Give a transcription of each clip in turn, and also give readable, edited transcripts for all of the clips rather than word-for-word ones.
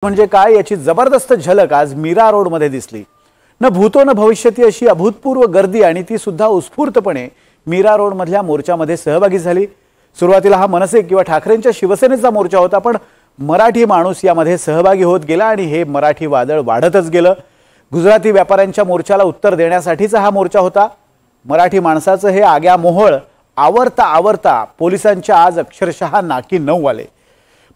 म्हणजे काय याची जबरदस्त झलक आज मीरा रोड मध्ये दिसली। न भूतो न भविष्यती अशी अभूतपूर्व गर्दी आणि ती सुद्धा उत्स्फूर्तपणे मीरा रोड मधल्या मोर्चामध्ये सहभागी झाली। सुरुवातीला हा मनसे किंवा ठाकरेंच्या शिवसेनेचा मोर्चा होता, पण मराठी माणूस यामध्ये सहभागी होत गेला आणि हे मराठी वादळ वाढतच गेलं। गुजराती व्यापाऱ्यांच्या मोर्चाला उत्तर देण्यासाठीचा हा मोर्चा होता। मराठी माणसाचं हे आग्या मोहळ आवरता आवरता पोलिसांच्या आज अक्षरशः नाकी नऊ आले।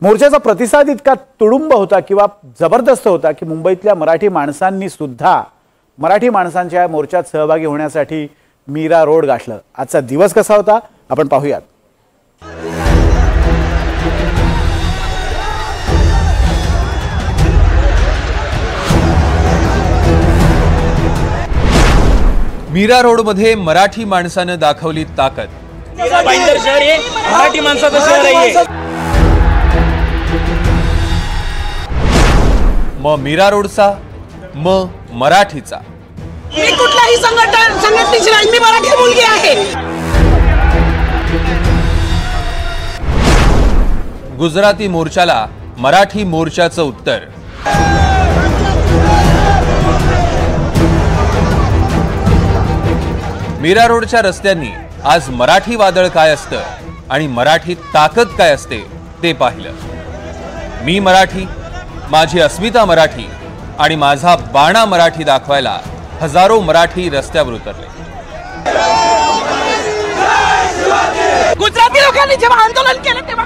मोर्चाचा प्रतिसाद इतका तुडुंब होता किंवा जबरदस्त होता की मुंबईतल्या मराठी माणसांनी सुद्धा मराठी माणसांच्या मोर्चात सहभागी होण्यासाठी मीरा रोड गाठलं। आजचा दिवस कसा होता आपण पाहूयात। मीरा रोड मध्ये मराठी माणसाने दाखवली ताकद। भाईंदर शहर हे मराठी माणसाचं शहर आहे। म मीरा रोडचा म मराठीचा। मी कुठल्याही संघटनेची नाही, मी मराठी मुलगी आहे। गुजराती मोर्चाला मराठी मोर्चाचं उत्तर। मीरा रोडच्या रस्त्यांनी आज मराठी वादळ काय असतं आणि मराठी ताकद काय असते ते पाहिलं। मी मराठी, माझी अस्मिता मराठी आणि माझा बाणा मराठी दाखवायला हजारो मराठी रस्त्यावर उतरले। गुजराती लोकांनी जेव्हा आंदोलन केलं तेव्हा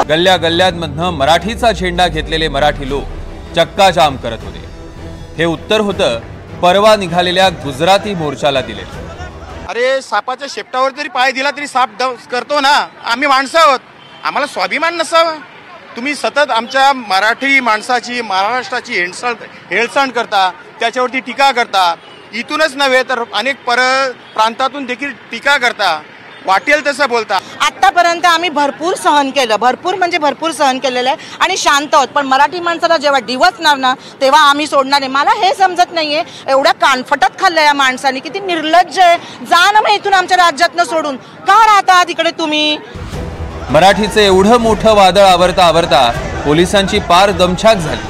गल्ल्या गल्ल्यांमधनं मराठीचा झेंडा घेतलेले मराठी लोक चक्का जाम करत होते। हे उत्तर होतं परवा निघालेल्या गुजराती मोर्चाला दिलेलं। अरे सापाच्या शेपटावर जरी पाय दिला तरी साप करतो ना। आम्ही माणसं आहोत, आम्हाला स्वाभिमान नसावा। तुम्ही सतत आमच्या मराठी माणसाची, महाराष्ट्राची हेळसांड करता, त्याच्यावरती टीका करता। इथूनच नव्हे तर अनेक प्रांतातून देखील टीका करता, वाटेल तसं बोलता। आतापर्यंत आम्ही भरपूर सहन केलं, भरपूर म्हणजे भरपूर सहन केलेलं आहे आणि शांत आहोत, पण मराठी माणसाला जेव्हा डिवचणार ना तेव्हा आम्ही सोडणार नाही। मला हे समजत नाहीये, एवढ्या कानफटत खाल्ल्या या माणसाने, किती निर्लज्ज आहे। जा ना मग इथून आमच्या राज्यातनं सोडून, का राहता तिकडे तुम्ही? मराठीचे एवढं मोठं वादळ आवरता आवरता पोलिसांची पार दमछाक झाली।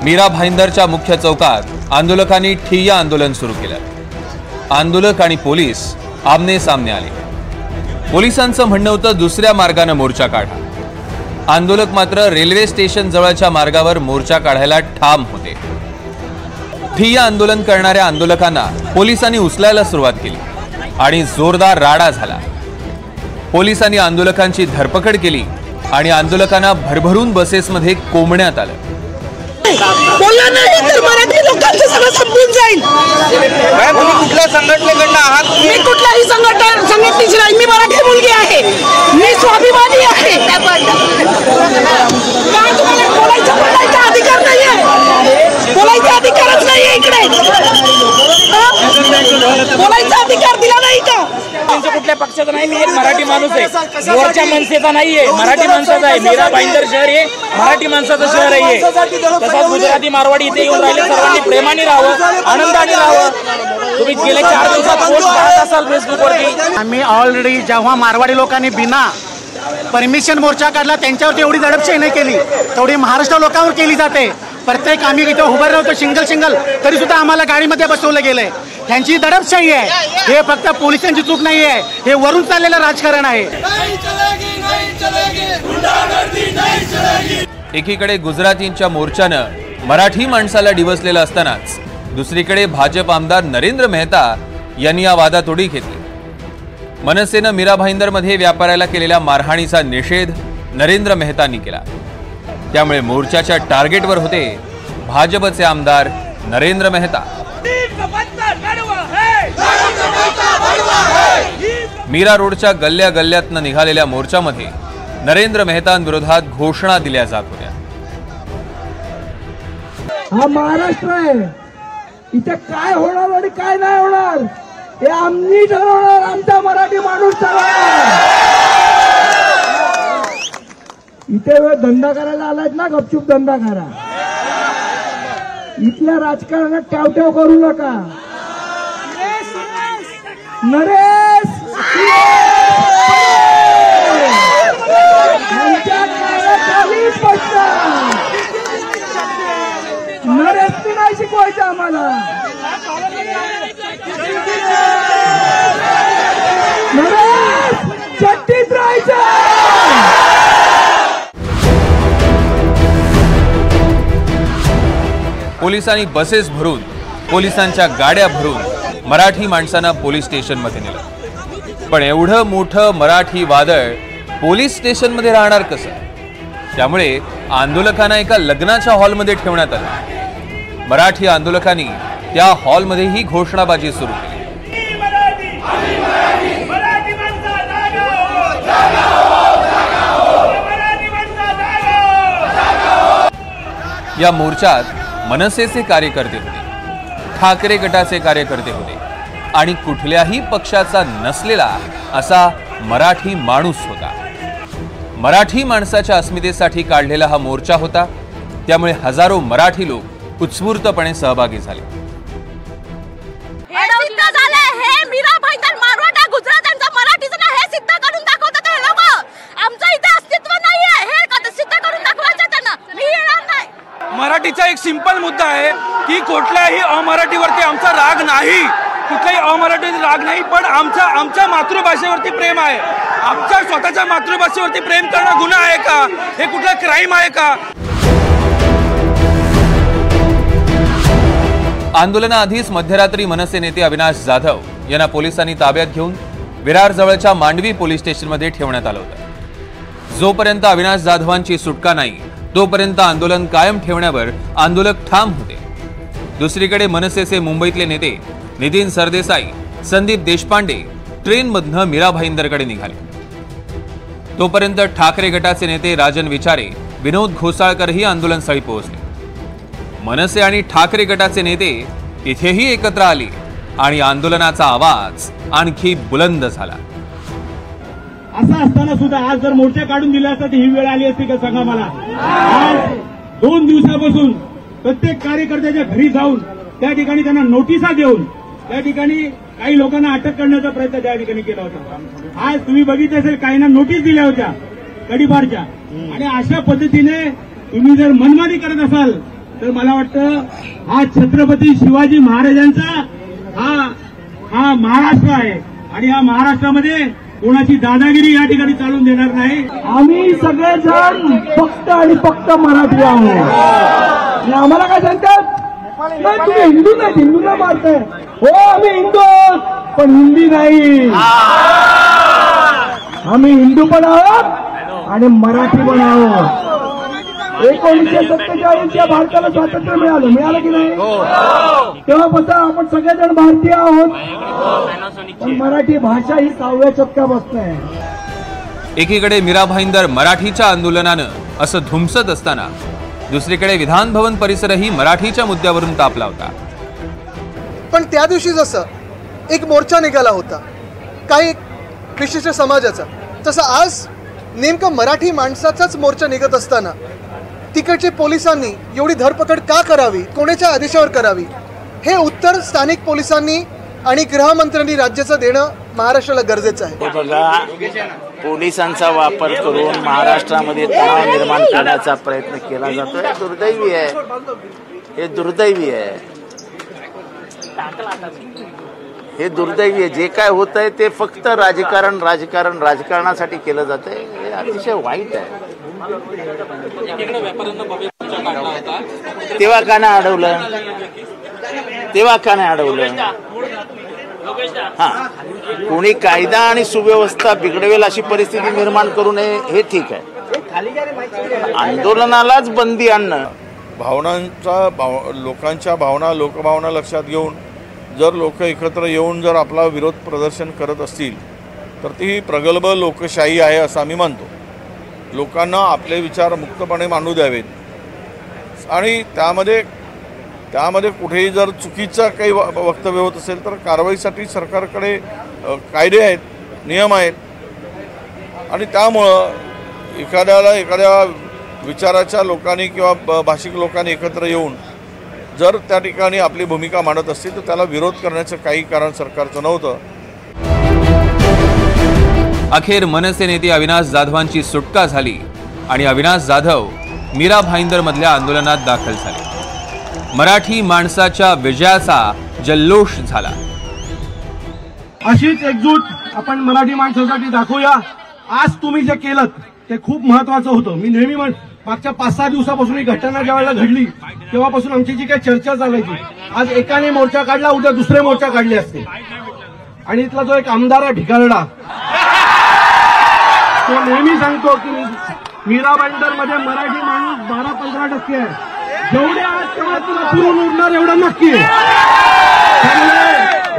मीरा भाईंदरच्या मुख्य चौकात आंदोलकांनी ठिय्या आंदोलन सुरू केलं। आंदोलक आणि पोलीस आमने सामने आले। पोलिसांचं म्हणणं होतं दुसऱ्या मार्गाने मोर्चा काढा। आंदोलक मात्र रेल्वे स्टेशन जवळच्या मार्गावर मोर्चा काढायला ठाम होते। ठिय्या आंदोलन करणाऱ्या आंदोलकांना पोलिसांनी उचलायला सुरुवात केली आणि जोरदार राडा झाला। पोलिसांनी आंदोलकांची धरपकड केली आणि आंदोलकांना भरभरून बसेसमध्ये कोंबण्यात आलं। बोला नाही तर मराठी लोकांचं सगळं संपून जाईल। तुम्ही कुठल्या संघटनेकडनं आहात? मी कुठल्याही संघटनेची नाही, मी मराठी मुलगी आहे, मी स्वाभिमानी आहे। काय तुम्हाला बोलायचा अधिकार नाहीये? बोलायचा अधिकारच नाहीये इकडे। बोलायचा अधिकार दिला नाही का? कुठल्या पक्षाचा नाही, मी एक मराठी माणूस आहे। मोर्चा मनसेचा नाहीये, मराठी माणसाचा आहे। मीरा भाईंदर शहर हे मराठी माणसाचं शहर आहे। तसंच गुजराती मारवाडी इथे येऊन राहिले, सर्वांनी प्रेमाने राहावं, आनंदाने राहावं। तुम्ही गेल्या 4 दिवसात पोस्ट पाहत असाल फेसबुकवरती। आम्ही ऑलरेडी जेव्हा मारवाडी लोकांनी बिना परमिशन मोर्चा काढला त्यांच्यावरती एवढी दडपशाही नाही केली, तेवढी महाराष्ट्र लोकांवर केली जाते। प्रत्येक आम्ही इथं उभं राहतो सिंगल तरी सुद्धा आम्हाला गाडीमध्ये बसवलं गेलंय। त्यांची दडपशाही आहे, हे फक्त पोलिसांची चूक नाही आहे, हे वरून चाललेलं राजकारण आहे। एकीकडे गुजरातींच्या मोर्चानं मराठी माणसाला डिवचलेलं असतानाच दुसरीकडे भाजप आमदार नरेंद्र मेहता यांनी या वादातोडी घेतली। मनसेनं मीरा भाईंदरमध्ये व्यापाऱ्याला केलेल्या मारहाणीचा निषेध नरेंद्र मेहतांनी केला। त्यामुळे मोर्चाच्या टार्गेटवर होते भाजपचे आमदार नरेंद्र मेहता। मीरा रोडच्या गल्ल्या गल्ल्यातनं निघालेल्या मोर्चामध्ये नरेंद्र मेहतांविरोधात घोषणा दिल्या जात होत्या। हा महाराष्ट्र आहे, इथे काय होणार आणि काय नाही होणार हे आम्ही ठरवणार, आमचा मराठी माणूस ठरवणार। इथे धंदा करायला आलात ना, गपचूप धंदा करा। इथल्या राजकारणात टावटाव करू नका। नरेश यांच्या कानाखाली पडला. नरेश नाही शिकवायचं आम्हाला. नरेश चट्टीत राहायचं. पोलिसांनी बसेस भरून, पोलिसांच्या गाड्या भरून मराठी माणसांना पोलीस स्टेशनमध्ये नेलं. पण एवढं मोठं मराठी वादळ पोलीस स्टेशनमध्ये राहणार कसं? त्यामुळे आंदोलकांना एका लग्नाच्या हॉलमध्ये ठेवण्यात आलं. मराठी आंदोलकांनी त्या हॉलमध्ये ही घोषणाबाजी सुरू केली. या मोर्चात मनसेचे कार्यकर्ते होते, ठाकरे गटाचे कार्यकर्ते होते आणि कुठल्याही पक्षाचा नसलेला असा मराठी माणूस होता. मराठी माणसाच्या अस्मितेसाठी काढलेला हा मोर्चा होता. त्यामुळे हजारो मराठी लोक उत्स्फूर्तपणे सहभागी झाले. मराठीचा एक सिंपल मुद्दा आहे की कुठल्याही अमराठीवरती आमचा राग नाही, कुठल्याही अमराठीवरती राग नाही, पण आमच्या मातृभाषेवरती प्रेम आहे. आमच्या स्वतःच्या मातृभाषेवरती प्रेम करणं गुन्हा आहे का? हे कुठला क्राईम आहे का? आंदोलनाआधीच मध्यरात्री मनसे नेते अविनाश जाधव यांना पोलिसांनी ताब्यात घेऊन विरार जवळच्या मांडवी पोलीस स्टेशनमध्ये ठेवण्यात आलं होतं. जोपर्यंत अविनाश जाधवांची सुटका नाही तोपर्यंत आंदोलन कायम ठेवण्यावर आंदोलक ठाम होते. दुसरीकडे मनसेचे मुंबईतले नेते नितीन सरदेसाई, संदीप देशपांडे ट्रेनमधनं मीरा भाईंदरकडे निघाले. तोपर्यंत ठाकरे गटाचे नेते राजन विचारे, विनोद घोसाळकरही आंदोलनस्थळी पोहोचले. मनसे आणि ठाकरे गटाचे नेते तिथेही एकत्र आले आणि आंदोलनाचा आवाज आणखी बुलंद झाला. असं असताना सुद्धा आज जर मोर्चा काढून दिला असता तर ही वेळ आली असती का सांगा मला. आज 2 दिवसापासून प्रत्येक कार्यकर्त्याच्या घरी जाऊन त्या ठिकाणी त्यांना नोटिसा देऊन त्या ठिकाणी काही लोकांना अटक करण्याचा प्रयत्न त्या ठिकाणी केला होता. आज तुम्ही बघितलं असेल काहींना नोटीस दिल्या होत्या कडीपारच्या. आणि अशा पद्धतीने तुम्ही जर मनमानी करत असाल तर मला वाटतं हा छत्रपती शिवाजी महाराजांचा हा महाराष्ट्र आहे आणि या महाराष्ट्रामध्ये कोणाची दादागिरी या ठिकाणी चालून देणार नाही. आम्ही सगळेजण फक्त आणि फक्त मराठी आहोत. आम्हाला काय सांगतात? नाही तुम्ही हिंदू नाही, हिंदूला मारताय. हो आम्ही हिंदू आहोत पण हिंदी नाही. आम्ही हिंदू पण आहोत आणि मराठी पण आहोत. 1947 या भारताला स्वातंत्र्य मिळालं की नाही? तेव्हापासून आपण सगळेजण भारतीय आहोत पण मराठी भाषा ही 6व्या शतकापासून आहे. एकीकडे मीरा भाईंदर मराठीच्या आंदोलनानं असं धुमसत असताना दुसरीकडे विधान भवन परिसरही मराठीच्या मुद्द्यावरून तापला होता. पण त्या दिवशी जसं एक मोर्चा निघाला होता काही विशिष्ट समाजाचा, तसं आज नेमकं मराठी माणसाचाच मोर्चा निघत असताना तिकडच्या पोलिसांनी एवढी धरपकड का करावी, कोणाच्या आदेशावर करावी, हे उत्तर स्थानिक पोलिसांनी आणि गृहमंत्र्यांनी राज्याचं देणं महाराष्ट्राला गरजेचं आहे. बघा, पोलिसांचा वापर करून महाराष्ट्रामध्ये तणाव निर्माण करण्याचा प्रयत्न केला जातो. हे दुर्दैवी आहे, हे दुर्दैवी आहे, हे दुर्दैवी आहे. जे काय होत आहे ते फक्त राजकारणासाठी केलं जातंय. हे अतिशय वाईट आहे. तेव्हा का नाही अडवलं? तेव्हा का नाही अडवलं? हा, कोणी कायदा आणि सुव्यवस्था बिघडवेल अशी परिस्थिती निर्माण करू नये हे ठीक आहे. आंदोलनालाच बंदी आणणं, लोकांच्या भावना, लोकभावना लक्षात घेऊन जर लोक एकत्र येऊन जर आपला विरोध प्रदर्शन करत असतील तर ती प्रगल्भ लोकशाही आहे असं आम्ही मानतो. लोकांना आपले विचार मुक्तपणे मांडू द्यावेत आणि त्यामध्ये कुठेही जर चुकीचं काही वक्तव्य होत असेल तर कारवाईसाठी सरकारकडे कायदे आहेत, नियम आहेत आणि त्यामुळं एखाद्या विचाराच्या लोकांनी किंवा भाषिक लोकांनी एकत्र येऊन जर त्या ठिकाणी आपली भूमिका मांडत असतील तर त्याला विरोध करण्याचं काही कारण सरकारचं नव्हतं. अखेर मनसे नेते अविनाश जाधवांची सुटका झाली आणि अविनाश जाधव मीरा भाईंदर मधल्या आंदोलनात दाखल झाले। मराठी माणसाच्या विजयाचा जल्लोष झाला। अशीच एकजूट आपण मराठी माणसासाठी दाखवूया। आज तुम्ही जे केलं ते खूप महत्वाचं होतं। मी नेहमी मागच्या 5-6 दिवसापासून ही घटना ज्यावेळेला घडली तेव्हापासून आमची जी काही चर्चा चालायची, आज एकाने मोर्चा काढला, उद्या दुसरे मोर्चा काढले असते। आणि इथला जो एक आमदार आहे भिकारडा, तो नेहमी सांगतो की मीरा भाईंदर मध्ये मराठी माणूस 12-15% आहे। जेवढे आज तेव्हा तुला पुरून उरणार एवढं नक्की आहे।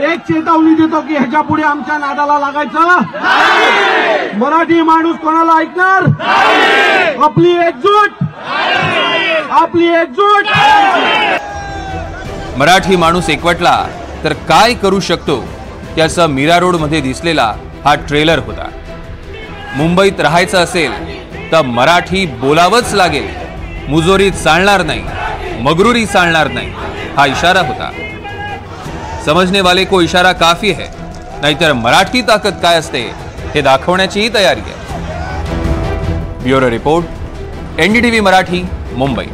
एक चेतावणी देतो की ह्याच्या पुढे आमच्या नादाला लागायचं। मराठी माणूस कोणाला ऐकणार? आपली एकजूट, आपली एकजूट। मराठी माणूस एकवटला तर काय करू शकतो याचा मीरा रोड मध्ये दिसलेला हा ट्रेलर होता। मुंबईत राहायचं असेल तर मराठी बोलावंच लागेल, मुजोरी चालणार नाही, मगरुरी चालणार नाही, हा इशारा होता। समझने वाले को इशारा काफी है, नाहीतर मराठी ताकद काय असते हे दाखवण्याचीही तयारी आहे। Bureau report, NDTV Marathi, Mumbai.